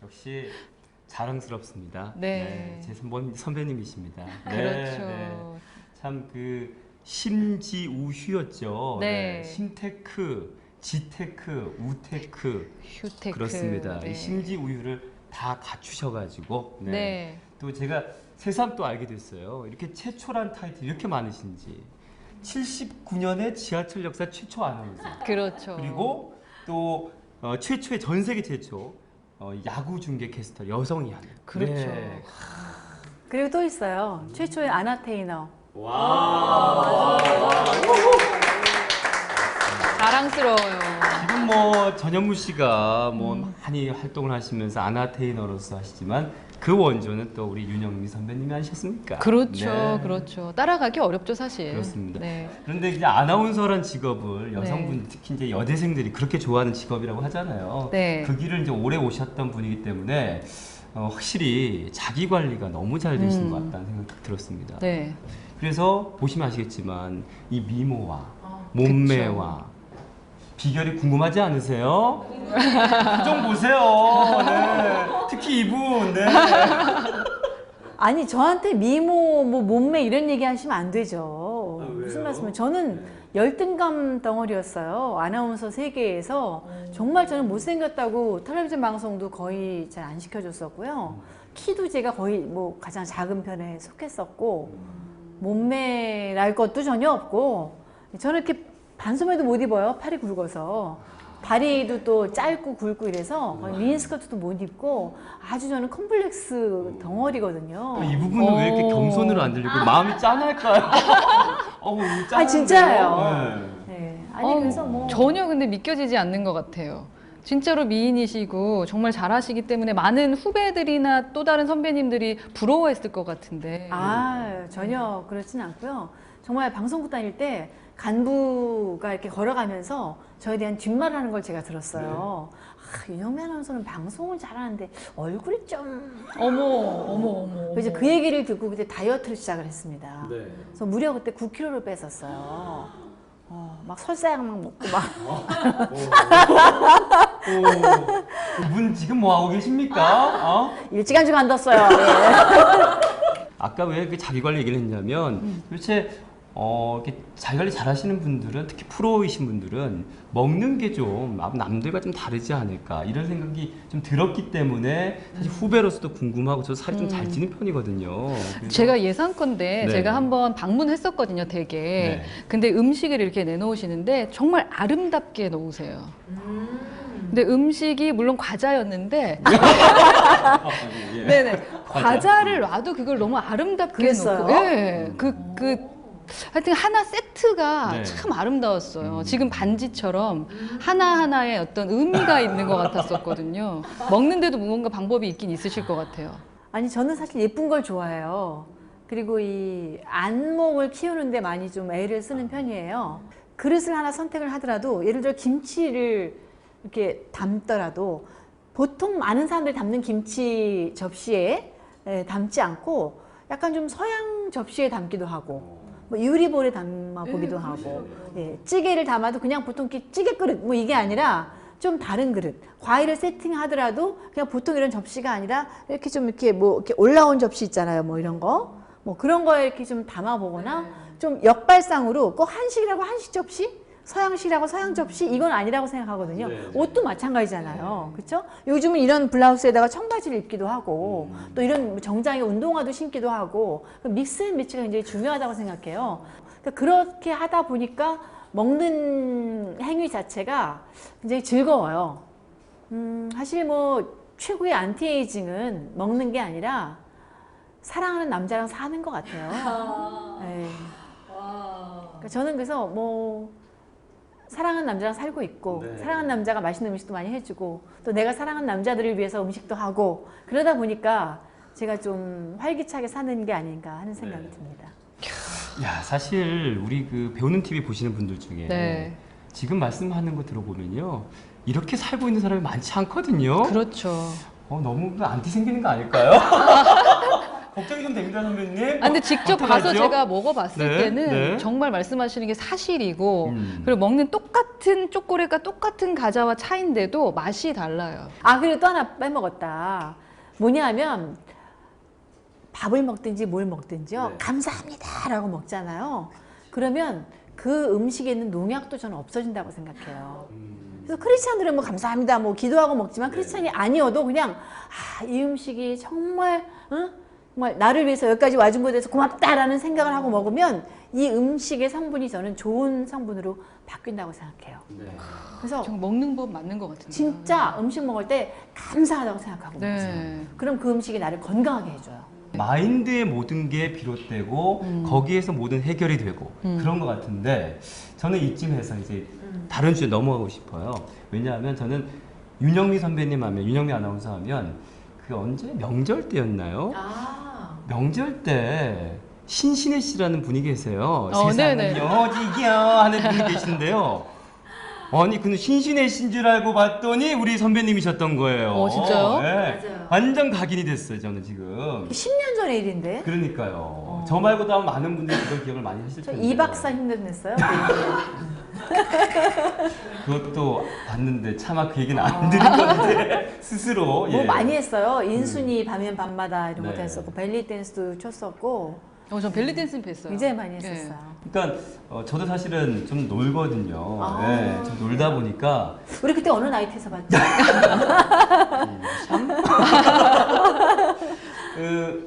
역시 자랑스럽습니다. 네. 제 선배님이십니다. 그렇죠. 참 그 심지우휴였죠. 네. 심테크, 지테크, 우테크. 휴테크. 그렇습니다. 네. 이 심지우휴를 다 갖추셔가지고 네. 또 제가 새삼 또 알게 됐어요. 이렇게 최초란 타이틀이 이렇게 많으신지. 79년에 지하철 역사 최초 아나운서. 그렇죠. 그리고 또 최초의 전 세계 최초 야구 중계 캐스터 여성이 하는. 그렇죠. 네. 그리고 또 있어요. 최초의 아나테이너. 와. 자랑스러워요. 지금 뭐 전현무 씨가 뭐 많이 활동을 하시면서 아나테이너로서 하시지만 그 원조는 또 우리 윤영미 선배님이 아니셨습니까? 그렇죠, 네. 그렇죠. 따라가기 어렵죠, 사실. 그렇습니다. 네. 그런데 이제 아나운서란 직업을 여성분 특히 이제 여대생들이 그렇게 좋아하는 직업이라고 하잖아요. 네. 그 길을 이제 오래 오셨던 분이기 때문에 확실히 자기 관리가 너무 잘 되신 것 같다는 생각이 들었습니다. 네. 그래서 보시면 아시겠지만 이 미모와 몸매와 비결이 궁금하지 않으세요? 좀 보세요. 네. 특히 이분. 네. 아니 저한테 미모, 뭐 몸매 이런 얘기 하시면 안 되죠. 아, 왜요? 무슨 말씀을? 저는 열등감 덩어리였어요. 아나운서 세계에서 정말 저는 못생겼다고 텔레비전 방송도 거의 잘 안 시켜줬었고요. 키도 제가 거의 뭐 가장 작은 편에 속했었고 몸매랄 것도 전혀 없고 저는 이렇게 반소매도 못 입어요. 팔이 굵어서. 다리도 또 짧고 굵고 이래서 미니스커트도 못 입고 아주 저는 컴플렉스 덩어리거든요. 이 부분은 왜 이렇게 겸손으로 안 들리고 마음이 짠할까요? 짠한데요? 아 진짜예요. 네. 네. 아니 그래서 뭐 전혀 근데 믿겨지지 않는 것 같아요. 진짜로 미인이시고 정말 잘하시기 때문에 많은 후배들이나 또 다른 선배님들이 부러워했을 것 같은데. 전혀 그렇진 않고요. 정말 방송국 다닐 때 간부가 이렇게 걸어가면서 저에 대한 뒷말을 하는 걸 제가 들었어요. 윤영미 아나운서는 방송을 잘하는데 얼굴이 좀... 어머. 그래서 그 얘기를 듣고 그때 다이어트를 시작을 했습니다. 네. 그래서 무려 그때 9kg를 뺐었어요. 막 설사약 막 먹고 막 그분 지금 뭐 하고 계십니까? 일찌감치 간뒀어요. 예. 아까 왜 그 자기 관리 얘기를 했냐면 도대체 이렇게 자기 관리 잘 하시는 분들은 특히 프로이신 분들은 먹는 게 좀 남들과 좀 다르지 않을까 이런 생각이 좀 들었기 때문에 사실 후배로서도 궁금하고 저 살이 좀 잘 찌는 편이거든요. 그래서 제가 예상컨대 네. 제가 한번 방문했었거든요, 댁에. 네. 근데 음식을 이렇게 내놓으시는데 정말 아름답게 놓으세요. 근데 음식이 물론 과자였는데 예. 네네. 과자를 놔도 그걸 너무 아름답게 그랬어요? 놓고 예. 하여튼 하나 세트가 네. 참 아름다웠어요. 지금 반지처럼 하나하나에 어떤 의미가 있는 것 같았었거든요. 먹는데도 뭔가 방법이 있긴 있으실 것 같아요. 아니 저는 사실 예쁜 걸 좋아해요. 그리고 이 안목을 키우는데 많이 좀 애를 쓰는 편이에요. 그릇을 하나 선택을 하더라도 예를 들어 김치를 이렇게 담더라도 보통 많은 사람들이 담는 김치 접시에 담지 않고 약간 좀 서양 접시에 담기도 하고 뭐 유리볼에 담아 보기도 하고 찌개를 담아도 그냥 보통 찌개 그릇 뭐 이게 아니라 좀 다른 그릇 과일을 세팅하더라도 그냥 보통 이런 접시가 아니라 이렇게 좀 이렇게 뭐 이렇게 올라온 접시 있잖아요 뭐 이런 거 뭐 그런 거에 이렇게 좀 담아 보거나 좀 역발상으로 꼭 한식이라고 한식 접시 서양식이라고 서양 접시 이건 아니라고 생각하거든요. 옷도 마찬가지잖아요. 그렇죠? 요즘은 이런 블라우스에다가 청바지를 입기도 하고 또 이런 정장에 운동화도 신기도 하고 믹스 앤 매치가 굉장히 중요하다고 생각해요. 그렇게 하다 보니까 먹는 행위 자체가 굉장히 즐거워요. 사실 뭐 최고의 안티에이징은 먹는 게 아니라 사랑하는 남자랑 사는 것 같아요. 네. 그러니까 저는 그래서 뭐 사랑하는 남자랑 살고 있고 사랑하는 남자가 맛있는 음식도 많이 해주고 또 내가 사랑하는 남자들을 위해서 음식도 하고 그러다 보니까 제가 좀 활기차게 사는 게 아닌가 하는 생각이 듭니다. 야 사실 우리 그 배우는 TV 보시는 분들 중에 네. 지금 말씀하는 거 들어보면요 이렇게 살고 있는 사람이 많지 않거든요. 그렇죠. 너무 안티 생기는 거 아닐까요? 걱정이 좀 됩니다, 선배님. 아, 근데 직접 어떡하죠? 가서 제가 먹어봤을 네, 때는 네. 정말 말씀하시는 게 사실이고 그리고 먹는 똑같은 초콜릿과 똑같은 과자와 차인데도 맛이 달라요. 아, 그리고 또 하나 빼먹었다. 뭐냐면 밥을 먹든지 뭘 먹든지요. 네. 감사합니다라고 먹잖아요. 그러면 그 음식에 있는 농약도 저는 없어진다고 생각해요. 그래서 크리스찬들은 뭐 감사합니다 뭐 기도하고 먹지만 크리스찬이 아니어도 그냥 이 음식이 정말 정말 나를 위해서 여기까지 와준 것에 대해서 고맙다라는 생각을 하고 먹으면 이 음식의 성분이 저는 좋은 성분으로 바뀐다고 생각해요. 네. 그래서 정말 먹는 법 맞는 것 같은데. 진짜 음식 먹을 때 감사하다고 생각하고 먹어요. 네. 그럼 그 음식이 나를 건강하게 해줘요. 마인드에 모든 게 비롯되고 거기에서 모든 해결이 되고 그런 것 같은데 저는 이쯤에서 이제 다른 주제 넘어가고 싶어요. 왜냐하면 저는 윤영미 선배님 하면 윤영미 아나운서 하면 그 언제 명절 때였나요? 아, 명절 때 신신혜 씨라는 분이 계세요. 네네. 세상은 여지겨 하는 분이 계신데요. 아니 근데 신신혜 씨인 줄 알고 봤더니 우리 선배님이셨던 거예요. 진짜요? 네. 맞아요. 완전 각인이 됐어요 저는 지금. 10년 전의 일인데. 그러니까요. 저 말고도 아마 많은 분들이 그걸 기억을 많이 하실 저 텐데. 이 박사 힘들었어요. 그것도 봤는데 차마 그 얘기는 안 드린 건데 스스로. 뭐 많이 했어요. 인순이 밤엔 밤마다 이런 것도 네. 했었고 벨리 댄스도 췄었고 전 벨리 댄스는 뵀어요. 굉장히 많이 네. 했었어요. 그러니까 저도 사실은 좀 놀거든요. 아. 네, 좀 놀다 보니까 우리 그때 어느 나이트에서 봤죠?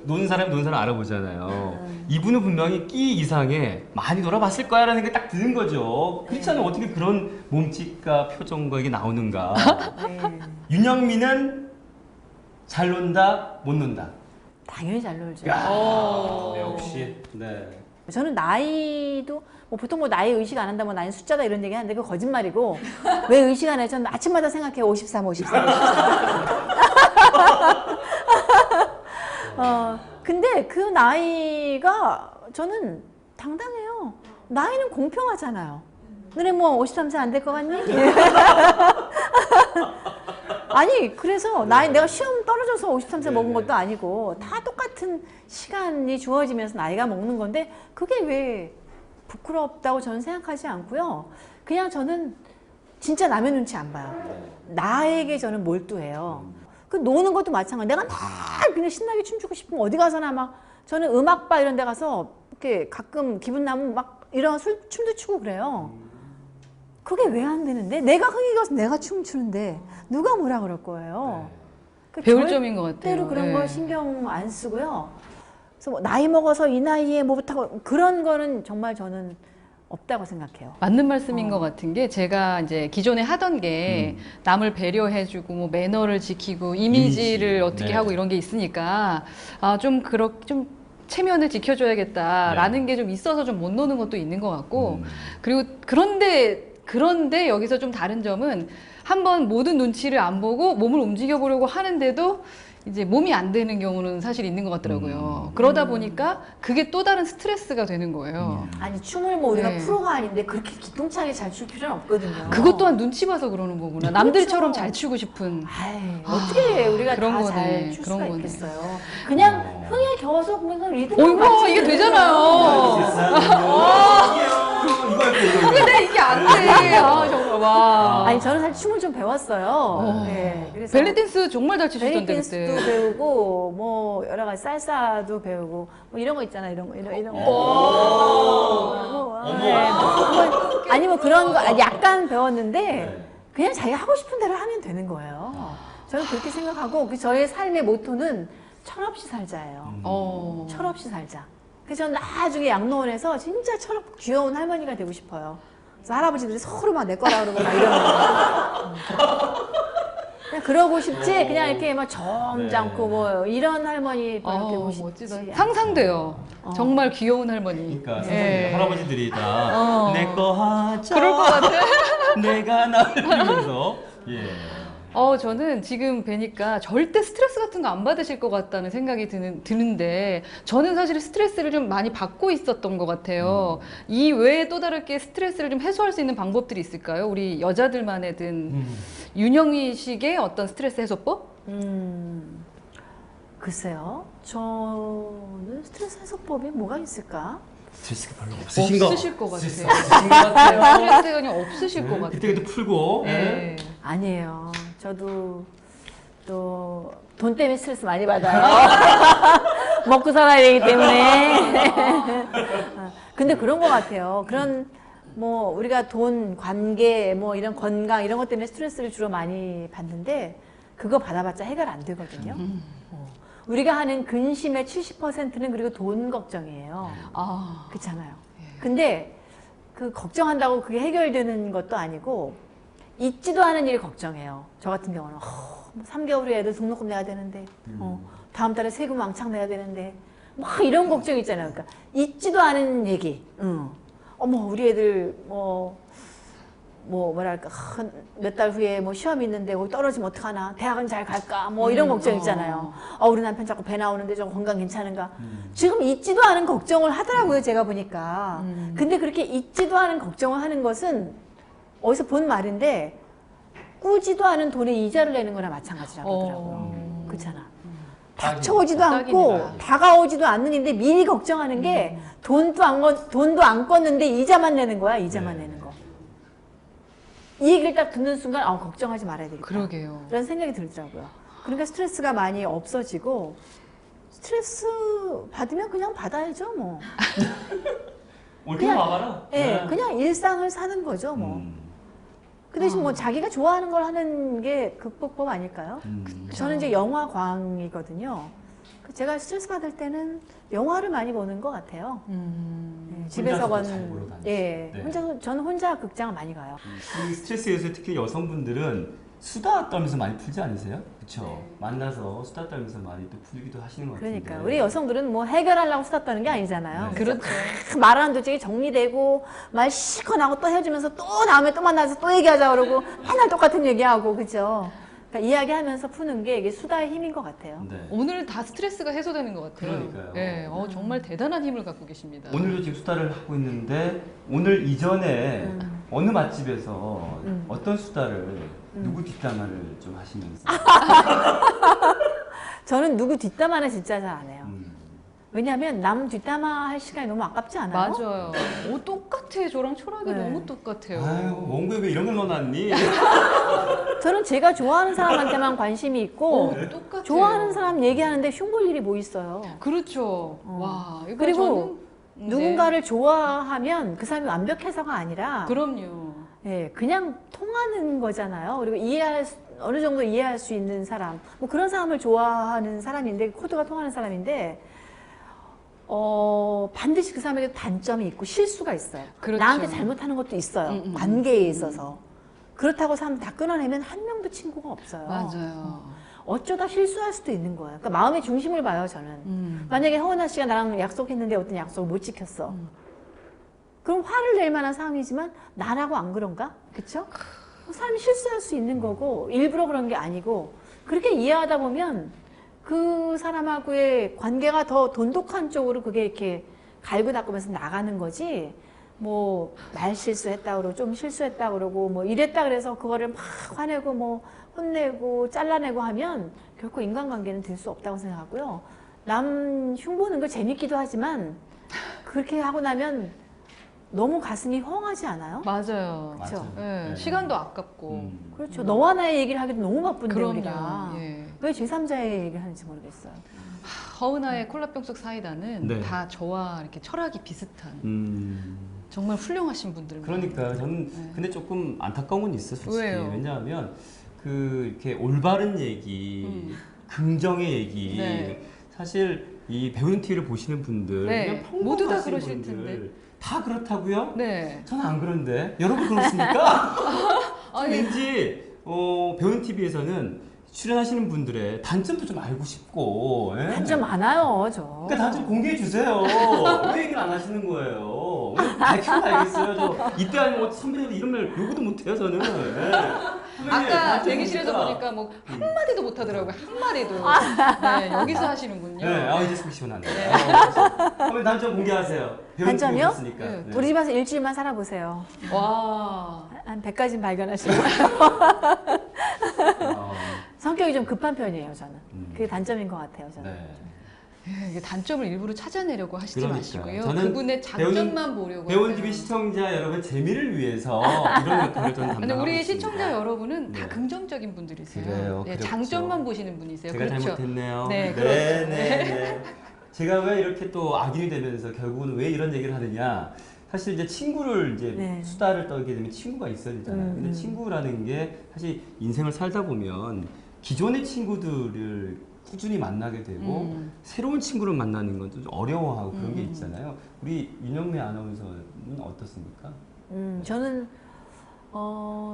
노는 사람 알아보잖아요. 이분은 분명히 끼 이상에 많이 놀아봤을 거야라는 생각이 딱 드는 거죠. 그렇지 않으면 어떻게 그런 몸짓과 표정과 이게 나오는가. 네. 윤영미는 잘 논다, 못 논다. 당연히 잘 놀죠. 야, 역시. 네. 저는 나이도 뭐 보통 뭐 나이 의식 안 한다, 뭐 나이 숫자다 이런 얘기 하는데 그거 거짓말이고 왜 의식 안 해요? 저는 아침마다 생각해 53, 53, 53. 근데 그 나이가 저는 당당해요. 나이는 공평하잖아요. 너네 뭐 53세 안 될 것 같니? 아니 그래서 나이 내가 시험 떨어져서 53세 먹은 것도 아니고 다 똑같은 시간이 주어지면서 나이가 먹는 건데 그게 왜 부끄럽다고 저는 생각하지 않고요. 그냥 저는 진짜 남의 눈치 안 봐요. 나에게 저는 몰두해요. 그 노는 것도 마찬가지. 내가 막 그냥 신나게 춤추고 싶으면 어디 가서나 막 저는 음악바 이런 데 가서 이렇게 가끔 기분 나면 막 이런 춤도 추고 그래요. 그게 왜 안 되는데? 내가 흥이 가서 내가 춤추는데 누가 뭐라 그럴 거예요. 그 배울 점인 것 같아요. 절대로 그런 네. 거 신경 안 쓰고요. 그래서 뭐 나이 먹어서 이 나이에 뭐부터 그런 거는 정말 저는 없다고 생각해요. 맞는 말씀인 것 같은 게 제가 이제 기존에 하던 게 남을 배려해주고 뭐 매너를 지키고 이미지를 이미지. 어떻게 네. 하고 이런 게 있으니까 좀 체면을 지켜줘야겠다라는 게 좀 있어서 좀 못 노는 것도 있는 것 같고 그리고 그런데 여기서 좀 다른 점은 한번 모든 눈치를 안 보고 몸을 움직여 보려고 하는데도 이제 몸이 안 되는 경우는 사실 있는 것 같더라고요. 그러다 보니까 그게 또 다른 스트레스가 되는 거예요. 아니 춤을 뭐 우리가 네. 프로가 아닌데 그렇게 기똥차게 잘 출 필요는 없거든요. 그것 또한 눈치 봐서 그러는 거구나. 그렇죠. 남들처럼 잘 추고 싶은. 아이, 어떻게 우리가 그런 다 거네. 잘 출 수가 그런 거네. 있겠어요. 그냥 흥에 겨워서 그냥 리듬 어이구 이게 되잖아요. 이거 근데 이게 안 돼. 정말 와. 아니 저는 사실 춤을 좀 배웠어요. 네, 그래서 벨리 댄스 정말 잘 치시던데 벨리댄스도 그때. 배우고 뭐 여러 가지 살사도 배우고 뭐 이런 거 있잖아 이런 거. 아니 뭐 그런 거 약간 배웠는데 그냥 자기가 하고 싶은 대로 하면 되는 거예요. 저는 그렇게 생각하고 그 저의 삶의 모토는 철없이 살자예요. 철없이 살자. 그래서 저는 나중에 양로원에서 진짜 철없고 귀여운 할머니가 되고 싶어요. 그래서 할아버지들이 서로 막 내 거라 그러고 막 이러는 그냥 그러고 싶지 그냥 이렇게 막 점잖고 뭐 이런 할머니 되고 싶지. 멋지다. 상상돼요. 정말 귀여운 할머니. 그러니까 예. 할아버지들이 다 내 거 하자. 그럴 것 같아. 내가 나를 이러면서 예. 저는 지금 뵈니까 절대 스트레스 같은 거 안 받으실 것 같다는 생각이 드는데 저는 사실 스트레스를 좀 많이 받고 있었던 것 같아요. 이 외에 또 다르게 스트레스를 좀 해소할 수 있는 방법들이 있을까요? 우리 여자들만의 든 윤영희식의 어떤 스트레스 해소법? 글쎄요. 저는 스트레스 해소법이 뭐가 있을까? 스트레스가 별로 없으신 거. 없으실 것 같아요. 스트레스 없으신 것 같아요. 스트레스가 그냥 없으실 것 같아요. 그때 풀고. 네. 아니에요. 저도 또 돈 때문에 스트레스 많이 받아요. 먹고 살아야 되기 때문에. 근데 그런 것 같아요. 그런 뭐 우리가 돈, 관계, 뭐 이런 건강 이런 것 때문에 스트레스를 주로 많이 받는데 그거 받아봤자 해결 안 되거든요. 우리가 하는 근심의 70%는 그리고 돈 걱정이에요. 아, 그렇잖아요. 예. 근데 그 걱정한다고 그게 해결되는 것도 아니고 있지도 않은 일 걱정해요. 저 같은 경우는 3개월 후에 애들 등록금 내야 되는데 다음 달에 세금 왕창 내야 되는데 막 이런 걱정 있잖아요. 그러니까 있지도 않은 얘기. 어머 우리 애들 뭐랄까 몇 달 후에 뭐 시험이 있는데 거기 떨어지면 어떡하나, 대학은 잘 갈까, 뭐 이런 걱정 있잖아요. 우리 남편 자꾸 배 나오는데 저 건강 괜찮은가. 지금 있지도 않은 걱정을 하더라고요, 제가 보니까. 근데 그렇게 있지도 않은 걱정을 하는 것은 어디서 본 말인데 꾸지도 않은 돈에 이자를 내는 거나 마찬가지라고 하더라고요. 그렇잖아. 닥쳐오지도 않고 딱입니다. 다가오지도 않는 일인데 미리 걱정하는 게 돈도 안 껐는데 이자만 내는 거야. 이자만 내는 거. 이 얘기를 딱 듣는 순간 걱정하지 말아야 되겠다. 그러게요. 그런 생각이 들더라고요. 그러니까 스트레스가 많이 없어지고 스트레스 받으면 그냥 받아야죠 뭐. 올 그냥- 때 와봐라. 예, 그냥 일상을 사는 거죠 뭐. 그 대신 뭐 자기가 좋아하는 걸 하는 게 극복법 아닐까요? 저는 이제 영화광이거든요. 제가 스트레스 받을 때는 영화를 많이 보는 것 같아요. 네, 집에서 혼자서도 잘 보러 다니시고. 예, 네. 저는 혼자 극장을 많이 가요. 이 스트레스에서 특히 여성분들은 수다 떨면서 많이 풀지 않으세요? 그렇죠. 네. 만나서 수다 떨면서 많이 또 풀기도 하시는 것 같은데. 그러니까 우리 여성들은 뭐 해결하려고 수다 떠는 게 아니잖아요. 네. 그렇죠. 말하는 도중에 정리되고 말 실컷 하고 또 헤어지면서 또 다음에 또 만나서 또 얘기하자 그러고 맨날 똑같은 얘기하고 그죠? 그러니까 이야기하면서 푸는 게 이게 수다의 힘인 것 같아요. 네. 오늘 다 스트레스가 해소되는 것 같아요. 그러니까요. 예, 정말 대단한 힘을 갖고 계십니다. 오늘도 지금 수다를 하고 있는데 오늘 이전에 어느 맛집에서 어떤 수다를 누구 뒷담화를 좀 하시면서 저는 누구 뒷담화는 진짜 잘 안 해요. 음. 왜냐하면 남 뒷담화 할 시간이 너무 아깝지 않아요? 맞아요. 똑같아. 저랑 철학이 네. 너무 똑같아요. 아유 원고에 왜 이런 걸 넣어놨니? 저는 제가 좋아하는 사람한테만 관심이 있고 똑같아요. 좋아하는 사람 얘기하는데 흉볼 일이 뭐 있어요. 그렇죠. 와, 이거 그리고 저는, 누군가를 좋아하면 그 사람이 완벽해서가 아니라 그럼요. 예, 그냥 통하는 거잖아요. 그리고 어느 정도 이해할 수 있는 사람, 뭐 그런 사람을 좋아하는 사람인데, 코드가 통하는 사람인데, 반드시 그 사람에게 단점이 있고 실수가 있어요. 그렇죠. 나한테 잘못하는 것도 있어요. 관계에 있어서. 그렇다고 사람 다 끊어내면 한 명도 친구가 없어요. 맞아요. 어쩌다 실수할 수도 있는 거예요. 그러니까 마음의 중심을 봐요, 저는. 만약에 허은아 씨가 나랑 약속했는데 어떤 약속을 못 지켰어. 그럼 화를 낼 만한 상황이지만 나라고 안 그런가? 그쵸? 사람이 실수할 수 있는 거고 일부러 그런 게 아니고 그렇게 이해하다 보면 그 사람하고의 관계가 더 돈독한 쪽으로 그게 이렇게 갈고 닦으면서 나가는 거지. 뭐 말 실수했다 그러고 좀 실수했다 그러고 뭐 이랬다 그래서 그거를 막 화내고 뭐 혼내고 잘라내고 하면 결코 인간관계는 될 수 없다고 생각하고요. 남 흉보는 거 재밌기도 하지만 그렇게 하고 나면 너무 가슴이 허하지 않아요? 맞아요. 그렇죠. 예, 네. 시간도 아깝고. 그렇죠. 너와 나의 얘기를 하기도 너무 바쁜데 그럼요. 우리가 예. 왜 제3자의 얘기를 하는지 모르겠어요. 허은아의 콜라병 속 사이다는 네. 다 저와 이렇게 철학이 비슷한 음. 정말 훌륭하신 분들. 그러니까 저는 네. 근데 조금 안타까운 건 있어 솔직히. 왜요? 왜냐하면 그 이렇게 올바른 얘기, 긍정의 얘기 네. 사실 이 배우는 TV를 보시는 분들 네. 그냥 평범하신 모두 다 그러실 분들 텐데. 다 그렇다고요? 네. 저는 안 그런데 여러분 그렇습니까? 아니, 왠지 배우는 TV에서는 출연하시는 분들의 단점도 좀 알고 싶고 예? 단점 많아요, 저. 그러니까 단점 공개해 주세요. 왜 얘기를 안 하시는 거예요? 왜 밝히면 알겠어요. 저 이때 아니면 선배님들 이런 말 요구도 못해요 저는. 예. 선배님, 아까 단점 대기실에서 뭡니까? 보니까 뭐 한마디도 못 하더라고요. 한마디도. 네, 여기서 하시는군요. 네, 이제 속이 시원하네. 선배님 단점 공개하세요. 배우는 TV 단점이요? 보셨으니까. 네. 우리 집에서 일주일만 살아보세요. 와. 한 100가지는 발견하실 거예요. 성격이 좀 급한 편이에요, 저는. 그게 단점인 것 같아요, 저는. 네. 예, 이게 단점을 일부러 찾아내려고 하시지 그러니까요. 마시고요. 저는 그분의 장점만 보려고 배운 하세요. TV 시청자 여러분 재미를 위해서 이런 역할을 저는 근데 담당하고 우리 있습니다. 시청자 여러분은 다 네. 긍정적인 분들이세요. 그래요, 네, 그렇죠. 장점만 보시는 분이세요. 제가 그렇죠. 잘못했네요. 네, 네, 그렇죠. 네, 네. 제가 왜 이렇게 또 악인이 되면서 결국은 왜 이런 얘기를 하느냐? 사실 이제 친구를 이제 네. 수다를 떨게 되면 친구가 있어야 되잖아요. 근데 친구라는 게 사실 인생을 살다 보면 기존의 친구들을 꾸준히 만나게 되고 새로운 친구를 만나는 건 좀 어려워하고 그런 게 있잖아요. 우리 윤영미 아나운서는 어떻습니까? 저는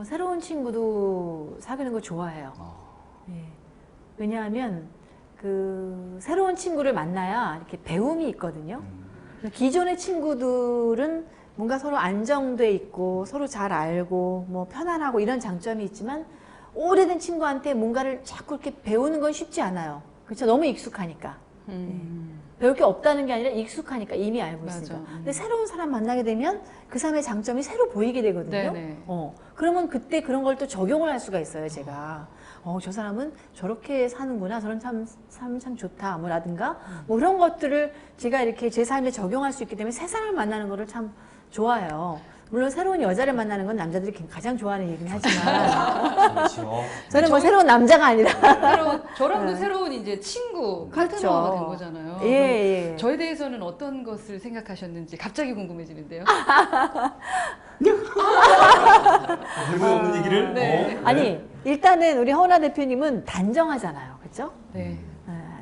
새로운 친구도 사귀는 거 좋아해요. 예. 왜냐하면 그 새로운 친구를 만나야 이렇게 배움이 있거든요. 기존의 친구들은 뭔가 서로 안정돼 있고 서로 잘 알고 뭐 편안하고 이런 장점이 있지만 오래된 친구한테 뭔가를 자꾸 이렇게 배우는 건 쉽지 않아요. 그렇죠? 너무 익숙하니까. 배울 게 없다는 게 아니라 익숙하니까 이미 알고 맞아. 있으니까. 근데 새로운 사람 만나게 되면 그 사람의 장점이 새로 보이게 되거든요. 네네. 그러면 그때 그런 걸 또 적용을 할 수가 있어요, 제가. 저 사람은 저렇게 사는구나. 저런 사람 참 좋다. 뭐 라든가. 뭐 그런 것들을 제가 이렇게 제 삶에 적용할 수 있기 때문에 새 사람을 만나는 거를 참 좋아해요. 물론 새로운 여자를 만나는 건 남자들이 가장 좋아하는 얘기긴 하지만 그렇죠. 저는 뭐 새로운 남자가 아니라 저랑도 새로운 이제 친구, 파트너가 된 거잖아요. 예, 예. 저에 대해서는 어떤 것을 생각하셨는지 갑자기 궁금해지는데요. 들고 없는 얘기를? 네. 아니 일단은 우리 허은하 대표님은 단정하잖아요, 그렇죠? 네.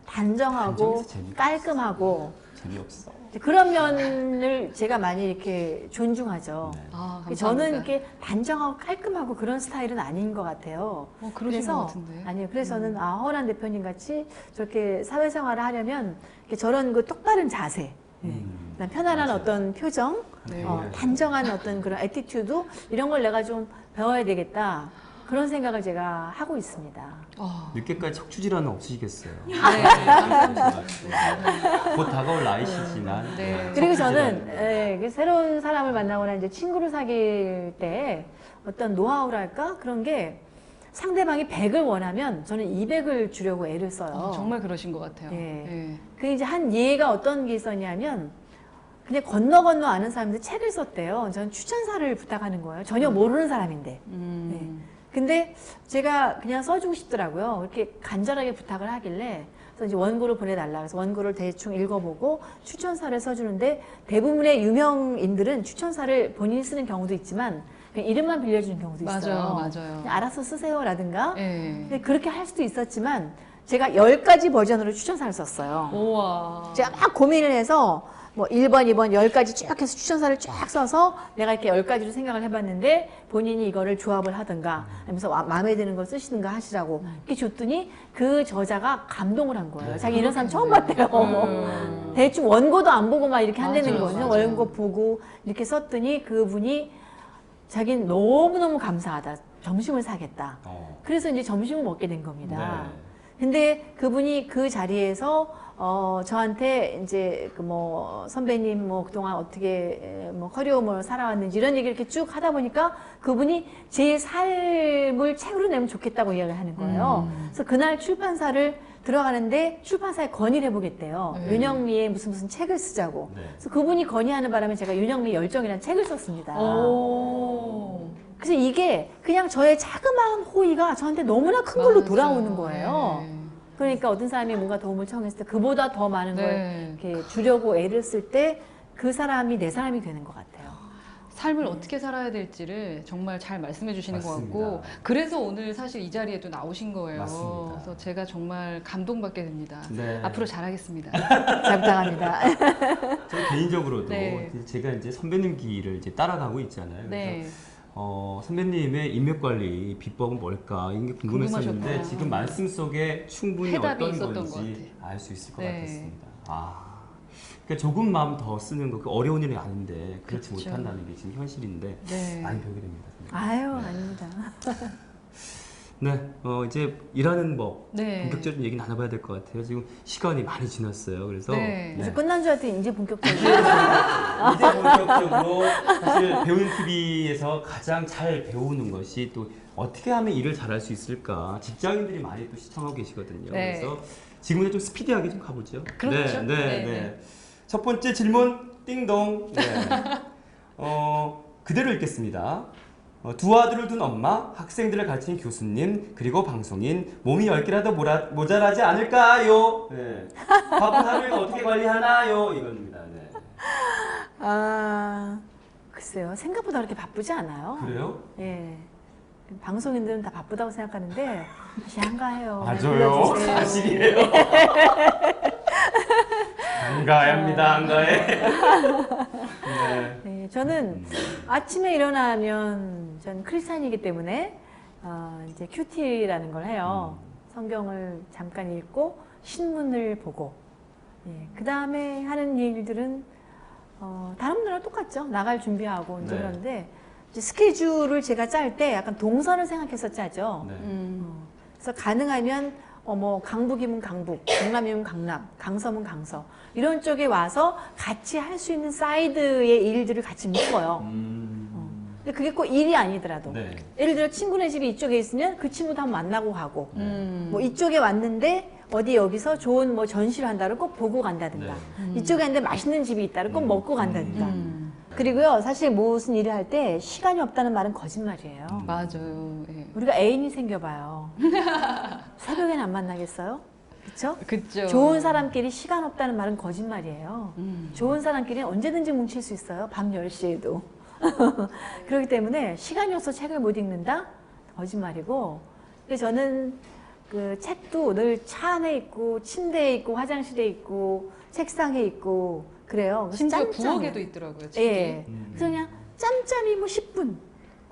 단정하고 단정해서 재밌겠어. 깔끔하고 재미없어. 그런 면을 제가 많이 이렇게 존중하죠. 네. 아, 감사합니다. 저는 이렇게 단정하고 깔끔하고 그런 스타일은 아닌 것 같아요. 그러신 것 같은데. 아니요. 그래서 저는 허은하 대표님 같이 저렇게 사회생활을 하려면 이렇게 저런 그 똑바른 자세, 그다음 편안한 맞아요. 어떤 표정, 네. 단정한 어떤 그런 애티튜드 이런 걸 내가 좀 배워야 되겠다. 그런 생각을 제가 하고 있습니다. 늦게까지 척추질환은 없으시겠어요. 네, 감사합니다. 곧 다가올 나이시지만. 네. 그리고 저는 그 새로운 사람을 만나거나 이제 친구를 사귈 때 어떤 노하우랄까 그런 게 상대방이 100을 원하면 저는 200을 주려고 애를 써요. 정말 그러신 것 같아요. 예. 그 이제 한 예가 어떤 게 있었냐면 그냥 건너 아는 사람들 책을 썼대요. 저는 추천사를 부탁하는 거예요. 전혀 모르는 사람인데. 네. 근데 제가 그냥 써주고 싶더라고요. 이렇게 간절하게 부탁을 하길래 그래서 이제 원고를 보내달라. 그래서 원고를 대충 읽어보고 추천사를 써주는데 대부분의 유명인들은 추천사를 본인이 쓰는 경우도 있지만 그냥 이름만 빌려주는 경우도 있어요. 맞아요. 그냥 알아서 쓰세요라든가. 네. 근데 그렇게 할 수도 있었지만 제가 10가지 버전으로 추천사를 썼어요. 우와. 제가 막 고민을 해서 뭐 1번, 2번, 10가지 쫙 해서 추천사를 쫙 써서 내가 이렇게 10가지로 생각을 해봤는데 본인이 이거를 조합을 하든가 하면서 마음에 드는 걸 쓰시든가 하시라고 이렇게 줬더니 그 저자가 감동을 한 거예요. 자기 이런 사람 처음 봤대요. 대충 원고도 안 보고 막 이렇게 한다는 맞아요, 거죠. 맞아요. 원고 보고 이렇게 썼더니 그분이 자기는 너무너무 감사하다. 점심을 사겠다. 그래서 이제 점심을 먹게 된 겁니다. 네. 근데 그분이 그 자리에서 저한테 이제 그 뭐 선배님 뭐 그동안 어떻게 뭐 커리어를 살아왔는지 이런 얘기를 이렇게 쭉 하다 보니까 그분이 제 삶을 책으로 내면 좋겠다고 이야기를 하는 거예요. 그래서 그날 출판사를 들어가는데 출판사에 건의를 해보겠대요. 네. 윤영미의 무슨 책을 쓰자고. 네. 그래서 그분이 건의하는 바람에 제가 윤영미 열정이라는 책을 썼습니다. 오. 그래서 이게 그냥 저의 자그마한 호의가 저한테 너무나 큰 걸로 돌아오는 거예요. 네. 그러니까 어떤 사람이 뭔가 도움을 청했을 때 그보다 더 많은 걸 네. 이렇게 주려고 애를 쓸 때 그 사람이 내 사람이 되는 것 같아요. 삶을 어떻게 살아야 될지를 정말 잘 말씀해 주시는 것 맞습니다. 같고 그래서 오늘 사실 이 자리에도 나오신 거예요. 맞습니다. 그래서 제가 정말 감동받게 됩니다. 네. 앞으로 잘하겠습니다. 잘 부탁합니다. 저 개인적으로도 네. 제가 이제 선배님 길을 이제 따라가고 있잖아요. 그래서 네. 선배님의 인맥 관리 비법은 뭘까 이게 궁금했었는데 궁금하셨구나. 지금 말씀 속에 충분히 해답이 어떤 있었던 건지 알 수 있을 것 네. 같았습니다. 그러니까 조금 마음 더 쓰는 거 그 어려운 일이 아닌데 그렇지 그렇죠. 못한다는 게 지금 현실인데 네. 많이 배우게 됩니다. 선배님. 아유, 아닙니다. 네, 이제 일하는 법 네. 본격적인 얘기 나눠봐야 될 것 같아요. 지금 시간이 많이 지났어요. 그래서 네. 이제 끝난 줄 알았더니 이제 본격적으로. 이제 본격적으로 사실 배우는 TV에서 가장 잘 배우는 것이 또 어떻게 하면 일을 잘할 수 있을까 직장인들이 많이 또 시청하고 계시거든요. 네. 그래서 지금부터 좀 스피디하게 좀 가보죠. 그렇죠. 네, 네, 네. 첫 번째 질문 띵동. 네. 그대로 읽겠습니다. 두 아들을 둔 엄마, 학생들을 가르치는 교수님, 그리고 방송인, 몸이 10개라도 모자라지 않을까요? 네. 바쁜 하루를 어떻게 관리하나요? 이겁니다. 네. 아, 글쎄요. 생각보다 그렇게 바쁘지 않아요. 그래요? 예. 방송인들은 다 바쁘다고 생각하는데 다시 한가해요. 맞아요. 불러주세요. 사실이에요. 한가해합니다. 한가해. 네. 네, 저는 아침에 일어나면 전 크리스찬이기 때문에 이제 큐티라는 걸 해요. 성경을 잠깐 읽고 신문을 보고 예, 그 다음에 하는 일들은 다른 분들랑 똑같죠. 나갈 준비하고 이제 네. 그런데 이제 스케줄을 제가 짤 때 약간 동선을 생각해서 짜죠. 네. 그래서 가능하면 뭐 강북이면 강북, 강남이면 강남, 강서면 강서 이런 쪽에 와서 같이 할 수 있는 사이드의 일들을 같이 묶어요. 근데 그게 꼭 일이 아니더라도 네. 예를 들어 친구네 집이 이쪽에 있으면 그 친구도 한번 만나고 가고 음. 뭐 이쪽에 왔는데 어디 여기서 좋은 뭐 전시를 한다를 꼭 보고 간다든가 이쪽에 왔는데 맛있는 집이 있다를 꼭 먹고 간다든가 그리고요 사실 무슨 일을 할 때 시간이 없다는 말은 거짓말이에요. 맞아요. 예. 우리가 애인이 생겨봐요. 새벽엔 안 만나겠어요? 그쵸? 그죠. 좋은 사람끼리 시간 없다는 말은 거짓말이에요. 음. 좋은 사람끼리는 언제든지 뭉칠 수 있어요. 밤 10시에도. 그렇기 때문에 시간이 없어 책을 못 읽는다? 거짓말이고. 근데 저는 그 책도 늘 차 안에 있고, 침대에 있고, 화장실에 있고, 책상에 있고, 그래요. 그래서 심지어 짬짬이. 부엌에도 있더라고요. 책이. 예. 그래서 그냥 짬짬이 뭐 10분.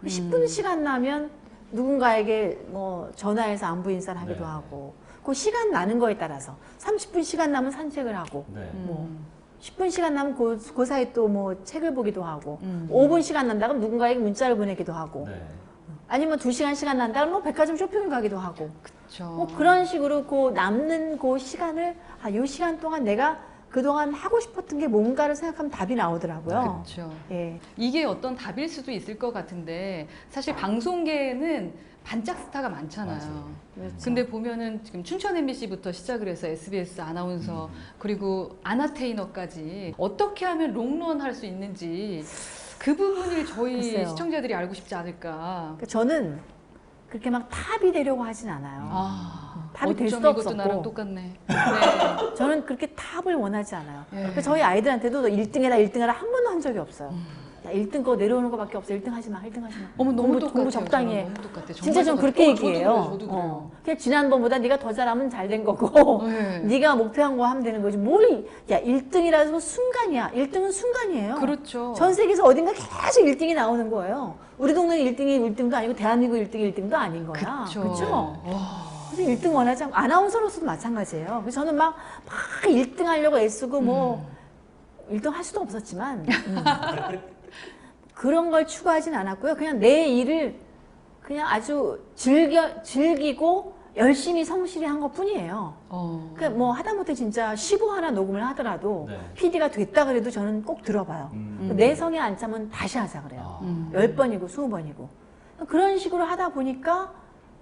10분 시간 나면 누군가에게 뭐 전화해서 안부 인사를 하기도 네. 하고, 그 시간 나는 거에 따라서 30분 시간 나면 산책을 하고, 네. 뭐 10분 시간 나면 그 사이 또 뭐 책을 보기도 하고, 5분 5분 시간 난다 그러면 누군가에게 문자를 보내기도 하고, 네. 아니면 2시간 시간 난다 그러면 뭐 백화점 쇼핑을 가기도 하고, 그렇죠. 뭐 그런 식으로 그 남는 그 시간을 이 시간 동안 내가 그동안 하고 싶었던 게 뭔가를 생각하면 답이 나오더라고요. 그렇죠. 예. 이게 어떤 답일 수도 있을 것 같은데 사실 방송계에는 반짝 스타가 많잖아요. 맞아요. 그렇죠. 근데 보면은 지금 춘천 MBC부터 시작을 해서 SBS 아나운서 그리고 아나테이너까지 어떻게 하면 롱런 할 수 있는지 그 부분을 저희 글쎄요. 시청자들이 알고 싶지 않을까. 그러니까 저는 그렇게 막 탑이 되려고 하진 않아요. 아, 답이 될 어쩜 수도 이것도 없었고. 나랑 똑같네. 네. 저는 그렇게 탑을 원하지 않아요. 예. 그러니까 저희 아이들한테도 너 1등해라 1등해라 한 번도 한 적이 없어요. 야, 1등 거 내려오는 거밖에 없어. 1등 하지 마. 1등 하지 마. 어머 너무 똑같아요. 공부 적당히 해. 저랑 너무 똑같아요. 진짜 전 정말 그렇게 똑같아요. 얘기해요. 저도 그래요. 그냥 지난번보다 네가 더 잘하면 잘 된 거고 네. 네가 목표한 거 하면 되는 거지. 뭘 야 1등이라서 순간이야. 1등은 순간이에요. 그렇죠. 전 세계에서 어딘가 계속 1등이 나오는 거예요. 우리 동네 1등이 1등도 아니고 대한민국 1등이 1등도 아닌 거야. 그쵸. 그렇죠? 와. 그래서 1등 원하지 않고 아나운서로서도 마찬가지예요. 그래서 저는 막 1등 하려고 애쓰고 뭐 1등 할 수도 없었지만 그런 걸 추구하진 않았고요. 그냥 내 일을 그냥 아주 즐기고 열심히 성실히 한 것 뿐이에요. 그러니까 뭐 하다못해 진짜 15 하나 녹음을 하더라도 네. PD가 됐다 그래도 저는 꼭 들어봐요. 내 성에 안 차면 다시 하자 그래요. 10번이고 20번이고. 그런 식으로 하다 보니까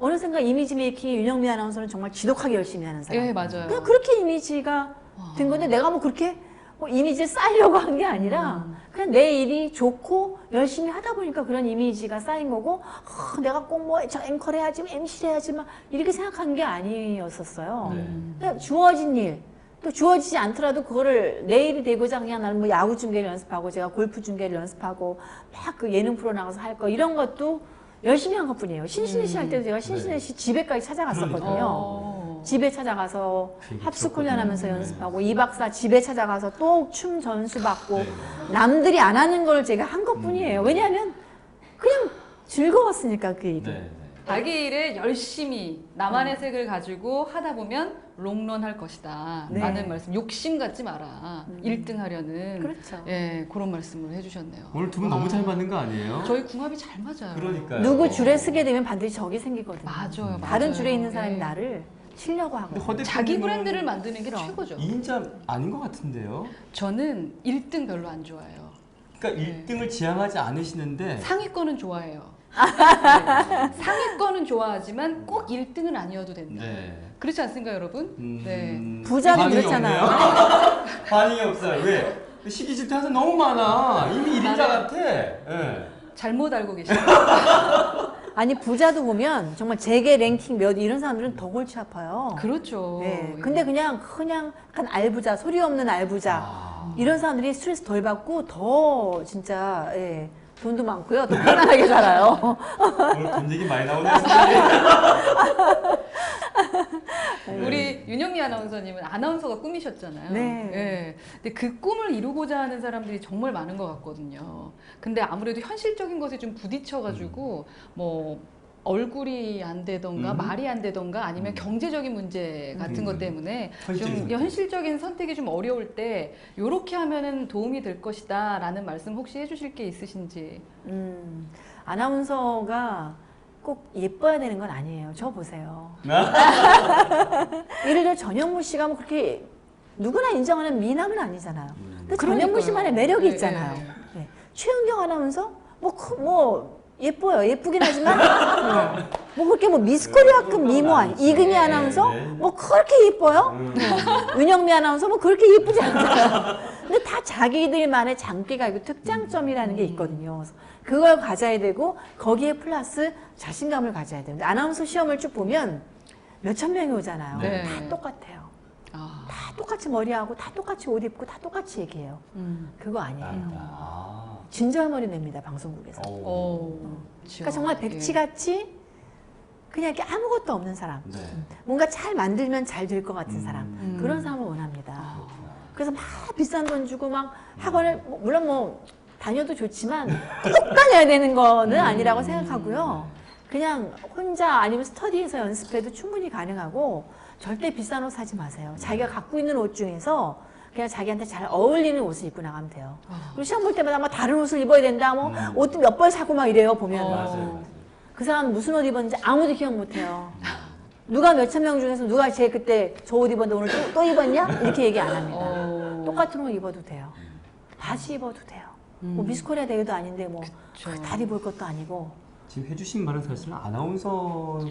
어느샌가 이미지 메이킹 윤영미 아나운서는 정말 지독하게 열심히 하는 사람. 예, 맞아요. 그냥 그렇게 이미지가 된 건데 내가 뭐 그렇게 뭐 이미지를 쌓으려고 한 게 아니라 그냥 내 일이 좋고 열심히 하다 보니까 그런 이미지가 쌓인 거고 내가 꼭 뭐 저 앵커를 해야지 MC를 해야지 막 이렇게 생각한 게 아니었었어요. 네. 그냥 주어진 일, 또 주어지지 않더라도 그거를 내 일이 되고자 그냥 나는 뭐 야구 중계를 연습하고 제가 골프 중계를 연습하고 막 그 예능 프로 나가서 할 거 이런 것도 열심히 한 것뿐이에요. 신신혜씨 할 때도 제가 신신혜씨 집에까지 찾아갔었거든요. 집에 찾아가서 합숙 훈련하면서 연습하고 이 박사 집에 찾아가서 또 춤 전수 받고 남들이 안 하는 걸 제가 한 것뿐이에요. 왜냐하면 그냥 즐거웠으니까 그 일이. 네. 자기 일에 열심히 나만의 색을 가지고 하다 보면 롱런 할 것이다. 네. 라는 말씀. 욕심 갖지 마라. 1등 하려는. 그렇죠. 예, 그런 말씀을 해주셨네요. 오늘 두 분 너무 잘 맞는 거 아니에요? 저희 궁합이 잘 맞아요. 그러니까요. 누구 줄에 서게 되면 반드시 적이 생기거든요. 맞아요. 다른 맞아요. 줄에 있는 사람이 예. 나를 치려고 하고. 근데 허 자기 대표님은 브랜드를 만드는 게 그럼. 최고죠. 2인자 아닌 것 같은데요? 저는 1등 별로 안 좋아해요. 그러니까 1등을 지향하지 않으시는데 상위권은 좋아해요. 네. 상위권은 좋아하지만 꼭 1등은 아니어도 된다. 네. 그렇지 않습니까, 여러분? 네. 부자는 반응이 그렇잖아요. 없네요. 반응이 없어요. 왜? 시기 질투해서 너무 많아. 이미 1인자 같아. 예. 잘못 알고 계시죠? 아니 부자도 보면 정말 재계 랭킹 몇 이런 사람들은 더 골치 아파요. 그렇죠. 네. 예. 근데 그냥 약간 알부자, 소리 없는 알부자 아. 이런 사람들이 스트레스 덜 받고 더 진짜 예, 돈도 많고요, 더 편안하게 살아요. 오늘 돈 얘기 많이 나오네요. 선생님. 우리 윤영미 아나운서님은 아나운서가 꿈이셨잖아요. 네. 예. 근데 그 꿈을 이루고자 하는 사람들이 정말 많은 것 같거든요. 근데 아무래도 현실적인 것에 좀 부딪혀가지고 뭐 얼굴이 안 되던가 말이 안 되던가 아니면 경제적인 문제 같은 것 때문에 현실적인 좀 선택. 현실적인 선택이 좀 어려울 때 요렇게 하면은 도움이 될 것이다 라는 말씀 혹시 해주실 게 있으신지. 아나운서가 꼭 예뻐야 되는 건 아니에요. 저 보세요. 예를 들어 전현무 씨가 뭐 그렇게 누구나 인정하는 미남은 아니잖아요. 근데 전현무 씨만의 매력이 네, 있잖아요. 네. 네. 최은경 아나운서 뭐 예뻐요. 예쁘긴 하지만 뭐 그렇게 뭐 미스코리아급 미모 아니. 이금희 아나운서 네. 뭐 그렇게 예뻐요. 윤영미 아나운서 뭐 그렇게 예쁘지 않잖아요. 근데 다 자기들만의 장기가 있고 특장점이라는 게 있거든요. 그래서 그걸 가져야 되고 거기에 플러스 자신감을 가져야 됩니다. 아나운서 시험을 쭉 보면 몇천 명이 오잖아요. 네. 다 똑같아요. 아, 다 똑같이 머리하고 다 똑같이 옷 입고 다 똑같이 얘기해요. 그거 아니에요. 아. 진절머리 냅니다. 방송국에서. 그러니까 정말 백치같이 그냥 이렇게 아무것도 없는 사람. 네. 뭔가 잘 만들면 잘 될 것 같은 사람. 그런 사람을 원합니다. 그래서 막 비싼 돈 주고 막 학원을 물론 뭐 다녀도 좋지만 꼭 다녀야 되는 거는 아니라고 생각하고요. 그냥 혼자 아니면 스터디에서 연습해도 충분히 가능하고 절대 비싼 옷 사지 마세요. 자기가 갖고 있는 옷 중에서 그냥 자기한테 잘 어울리는 옷을 입고 나가면 돼요. 그리고 시험 볼 때마다 막 다른 옷을 입어야 된다. 뭐 옷도 몇 벌 사고 막 이래요. 보면 맞아요. 그 사람 무슨 옷 입었는지 아무도 기억 못 해요. 누가 몇천 명 중에서 누가 제 그때 저 옷 입었는데 오늘 또 입었냐? 이렇게 얘기 안 합니다. 똑같은 옷 입어도 돼요. 바지 입어도 돼요. 뭐 미스코리아 대회도 아닌데 뭐 다리 볼 것도 아니고. 지금 해주신 말은 사실은 아나운서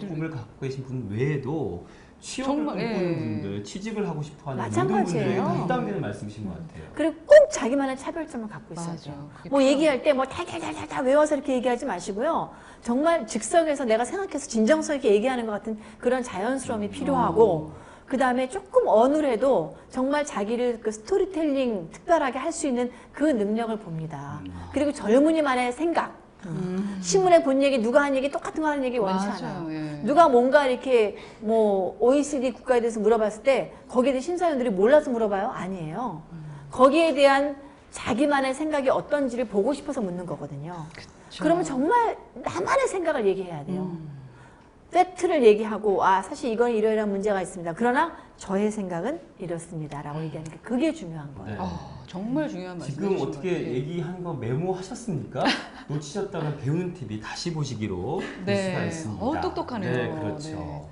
꿈을 갖고 계신 분 외에도 취업을 정말, 꿈꾸는 예. 분들, 취직을 하고 싶어하는 모든 마찬가지예요. 분들에게 해당되는 말씀이신 것 같아요. 그리고 꼭 자기만의 차별점을 갖고 있어야 맞아. 돼요. 그게 뭐 얘기할 때 뭐 다 외워서 이렇게 얘기하지 마시고요. 정말 즉석에서 내가 생각해서 진정성 있게 얘기하는 것 같은 그런 자연스러움이 필요하고 그 다음에 조금 어눌해도 정말 자기를 그 스토리텔링 특별하게 할 수 있는 그 능력을 봅니다. 그리고 젊은이만의 생각. 신문에 본 얘기, 누가 한 얘기 똑같은 거 하는 얘기 원치 맞아요. 않아요. 예. 누가 뭔가 이렇게 뭐 OECD 국가에 대해서 물어봤을 때 거기에 대해 심사위원들이 몰라서 물어봐요? 아니에요. 거기에 대한 자기만의 생각이 어떤지를 보고 싶어서 묻는 거거든요. 그러면 정말 나만의 생각을 얘기해야 돼요. 팩트를 얘기하고 아 사실 이건 이러이러한 문제가 있습니다. 그러나 저의 생각은 이렇습니다. 라고 얘기하는 게 그게 중요한 거예요. 네. 정말 중요한 말씀. 지금 어떻게 얘기한 거 메모하셨습니까? 놓치셨다면 배우는 TV 다시 보시기로 볼 수가 있습니다. 똑똑하네요. 네, 그렇죠. 네.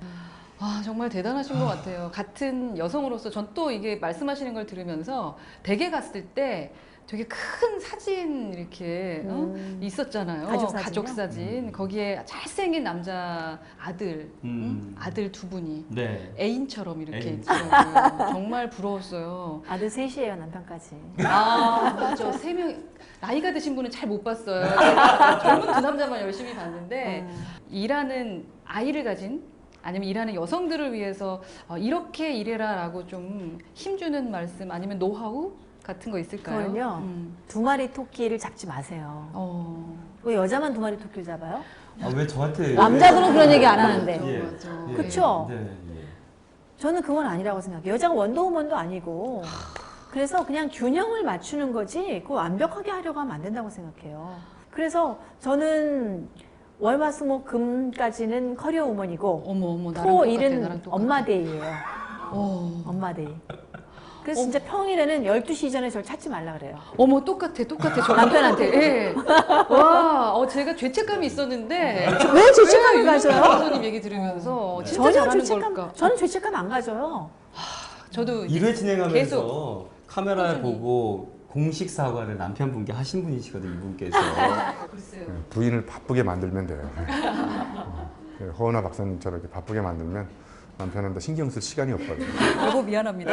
아, 정말 대단하신 것 같아요. 같은 여성으로서 전 또 이게 말씀하시는 걸 들으면서 댁에 갔을 때 되게 큰 사진 이렇게 있었잖아요. 가족 사진. 거기에 잘생긴 남자 아들, 아들 두 분이 네. 애인처럼 이렇게 애인. 있더라고요. 정말 부러웠어요. 아들 셋이에요, 남편까지. 아, 맞아. 세 명, 나이가 드신 분은 잘 못 봤어요. 젊은 두 남자만 열심히 봤는데, 일하는 아이를 가진, 아니면 일하는 여성들을 위해서 이렇게 일해라라고 좀 힘주는 말씀, 아니면 노하우 같은 거 있을까요? 그걸요, 두 마리 토끼를 잡지 마세요. 왜 여자만 두 마리 토끼를 잡아요? 아, 왜 저한테 남자들은 그런 얘기 안 하는데. 예. 맞아. 예. 그쵸? 네, 예. 저는 그건 아니라고 생각해요. 여자가 원더우먼도 아니고. 그래서 그냥 균형을 맞추는 거지, 그거 완벽하게 하려고 하면 안 된다고 생각해요. 그래서 저는 월화수목금까지는 커리어 우먼이고 어머 나랑 토 똑같아, 일은 나랑 똑같아. 엄마데이예요. 어. 엄마데이. 그래서 진짜 평일에는 12시 이전에 저를 찾지 말라 그래요. 어머 똑같아 저 남편한테. 예. 와, 제가 죄책감이 있었는데 왜 죄책감을 왜 가져요? 강사님 얘기 들으면서 진짜 전혀 잘하는 죄책감, 걸까? 저는 죄책감 안 가져요. 저도 1회 진행하면서 계속 카메라를 꾸준히. 보고 공식 사과를 남편분께 하신 분이시거든요, 이분께서. 글쎄요. 부인을 바쁘게 만들면 돼요. 허은아 박사님처럼 이렇게 바쁘게 만들면 남편은 더 신경 쓸 시간이 없거든요. 여보 미안합니다.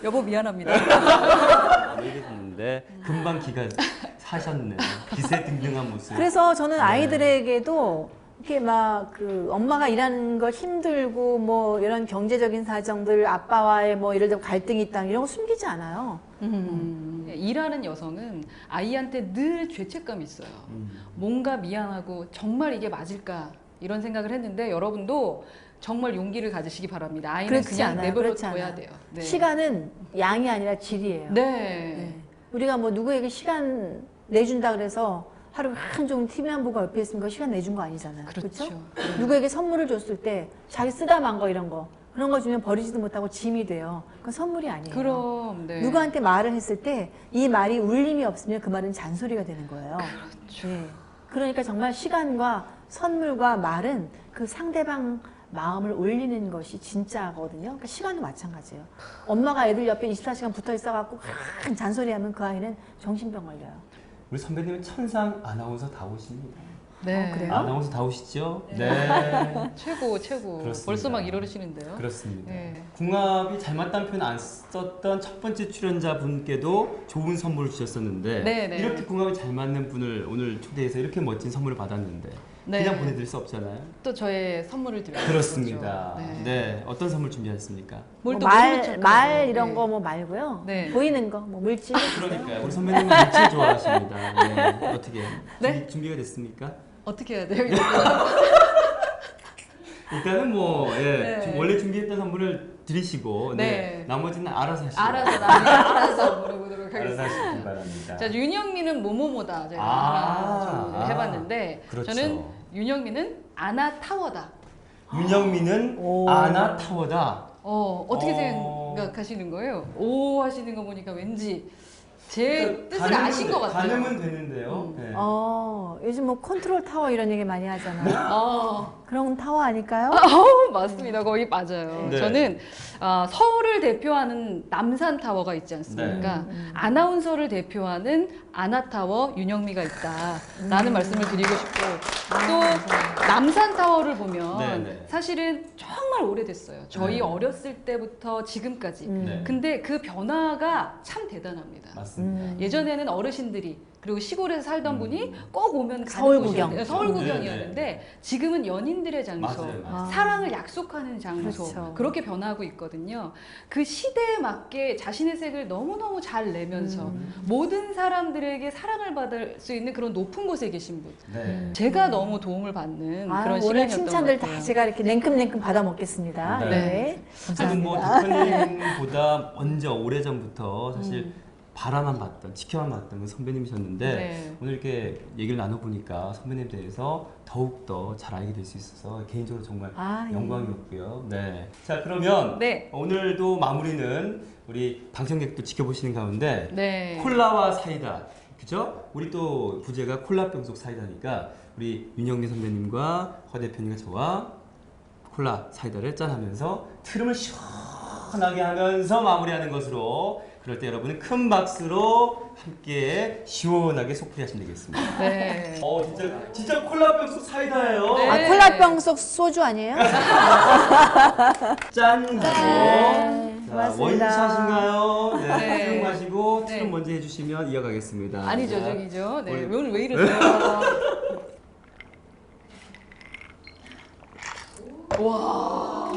여보 미안합니다. 이랬는데 금방 기가 사셨네. 기세등등한 모습. 그래서 저는 아이들에게도 이렇게 막 그 엄마가 일하는 거 힘들고 뭐 이런 경제적인 사정들 아빠와의 뭐 예를 들어 갈등이 있다 이런 거 숨기지 않아요. 일하는 여성은 아이한테 늘 죄책감이 있어요. 뭔가 미안하고 정말 이게 맞을까 이런 생각을 했는데 여러분도 정말 용기를 가지시기 바랍니다. 아이는 그렇지 그냥 않아요. 내버려 그렇지 둬야 않아요. 돼요. 네. 시간은 양이 아니라 질이에요. 네. 네. 우리가 뭐 누구에게 시간 내준다 그래서 하루 한종 TV 안 보고 옆에 있으면 그 시간 내준 거 아니잖아요. 그렇죠. 누구에게 선물을 줬을 때 자기 쓰다 만 거 이런 거 그런 거 주면 버리지도 못하고 짐이 돼요. 그건 선물이 아니에요. 그럼 네. 누구한테 말을 했을 때 이 말이 울림이 없으면 그 말은 잔소리가 되는 거예요. 그렇죠. 네. 그러니까 정말 시간과 선물과 말은 그 상대방 마음을 올리는 것이 진짜거든요. 그러니까 시간도 마찬가지예요. 엄마가 애들 옆에 24시간 붙어 있어갖고 잔소리하면 그 아이는 정신병 걸려요. 우리 선배님은 천상 아나운서 다우십니다. 네. 그래요? 아나운서 다우시죠? 네. 최고. 그렇습니다. 벌써 막 이러시는데요. 그렇습니다. 네. 궁합이 잘 맞다는 표현 안 썼던 첫 번째 출연자 분께도 좋은 선물을 주셨었는데 네, 네. 이렇게 궁합이 잘 맞는 분을 오늘 초대해서 이렇게 멋진 선물을 받았는데 네. 그냥 보내드릴 수 없잖아요. 또 저의 선물을 드려요. 그렇습니다. 네. 네. 어떤 선물 준비하셨습니까? 뭘 뭐 또 말, 모르는 척하고. 말 이런 네. 거 뭐 말고요. 네. 보이는 거, 뭐 물질. 그러니까요. 우리 선배님은 물질 좋아하십니다. 네. 어떻게 네? 준비가 됐습니까? 어떻게 해야 돼요? 일단은 뭐 예, 네. 원래 준비했던 선물을 드리시고 네. 네. 나머지는 알아서 하시고 알아서 나중에 알아서 물어보도록 알아서 하겠습니다. 하시기 바랍니다. 자, 윤영미는 뭐뭐뭐다 제가 아, 하나 좀 해봤는데 그렇죠. 저는 윤영미는 아나타워다. 윤영미는 오. 아나타워다. 어떻게 어. 생각하시는 거예요? 오 하시는 거 보니까 왠지 제 뜻을 가늠은 아신 것 같아요. 가늠은 되는데요. 네. 요즘 뭐 컨트롤 타워 이런 얘기 많이 하잖아요. 그런 타워 아닐까요? 맞습니다. 거의 맞아요. 네. 저는 서울을 대표하는 남산타워가 있지 않습니까? 아나운서를 대표하는 아나타워 윤영미가 있다라는 말씀을 드리고 싶고 또 남산타워를 보면 네, 네. 사실은 정말 오래됐어요. 저희 네. 어렸을 때부터 지금까지. 네. 근데 그 변화가 참 대단합니다. 맞습니다. 예전에는 어르신들이 그리고 시골에서 살던 분이 꼭 오면 가는 서울 곳이었는데, 구경. 서울 네, 구경이었는데 지금은 연인들의 장소, 맞아요, 맞아요. 사랑을 약속하는 장소 그렇죠. 그렇게 변화하고 있거든요. 그 시대에 맞게 자신의 색을 너무너무 잘 내면서 모든 사람들에게 사랑을 받을 수 있는 그런 높은 곳에 계신 분. 네. 제가 너무 도움을 받는 그런 오늘 시간이었던 칭찬들 것 같아요. 다 제가 이렇게 냉큼 받아 먹겠습니다. 네. 네. 저는 뭐 감사합니다. 대표님보다 먼저 오래전부터 사실 바라만 봤던, 지켜만 봤던 그 선배님이셨는데 네. 오늘 이렇게 얘기를 나눠보니까 선배님에 대해서 더욱더 잘 알게 될 수 있어서 개인적으로 정말 아, 예. 영광이었고요. 네. 자, 그러면 네. 오늘도 마무리는 우리 방청객도 지켜보시는 가운데 네. 콜라와 사이다. 그죠? 우리 또 부제가 콜라병 속 사이다니까 우리 윤영미 선배님과 허 대표님과 저와 콜라 사이다를 짠하면서 트름을 시원하게 하면서 마무리하는 것으로 그럴 때 여러분은 큰 박수로 함께 시원하게 속풀이 하시면 되겠습니다. 네. 진짜 콜라병 속 사이다예요. 네. 콜라병 속 소주 아니에요? 짠! 네, 자, 고맙습니다. 원샷인가요? 네. 네. 트름 마시고 트름 네. 먼저 해주시면 이어가겠습니다. 아니죠, 자, 저기죠. 네. 우리- 오늘 왜 이러세요? 와.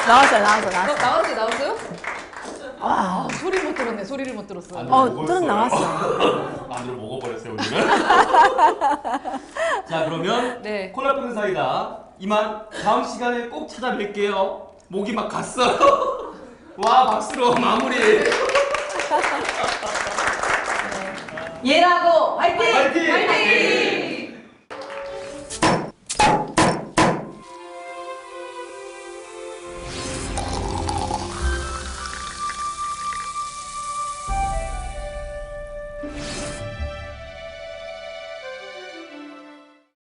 나왔어요. 나왔어요? 소리를 못 들었네. 소리를 못 들었어. 뜨는 나왔어. 안으로 먹어버렸어요 우리는. 자 그러면 네. 콜라병 사이다 이만 다음 시간에 꼭 찾아뵐게요. 목이 막 갔어요. 와 박수로 마무리. 얘라고 화이팅! 화이팅! 화이팅!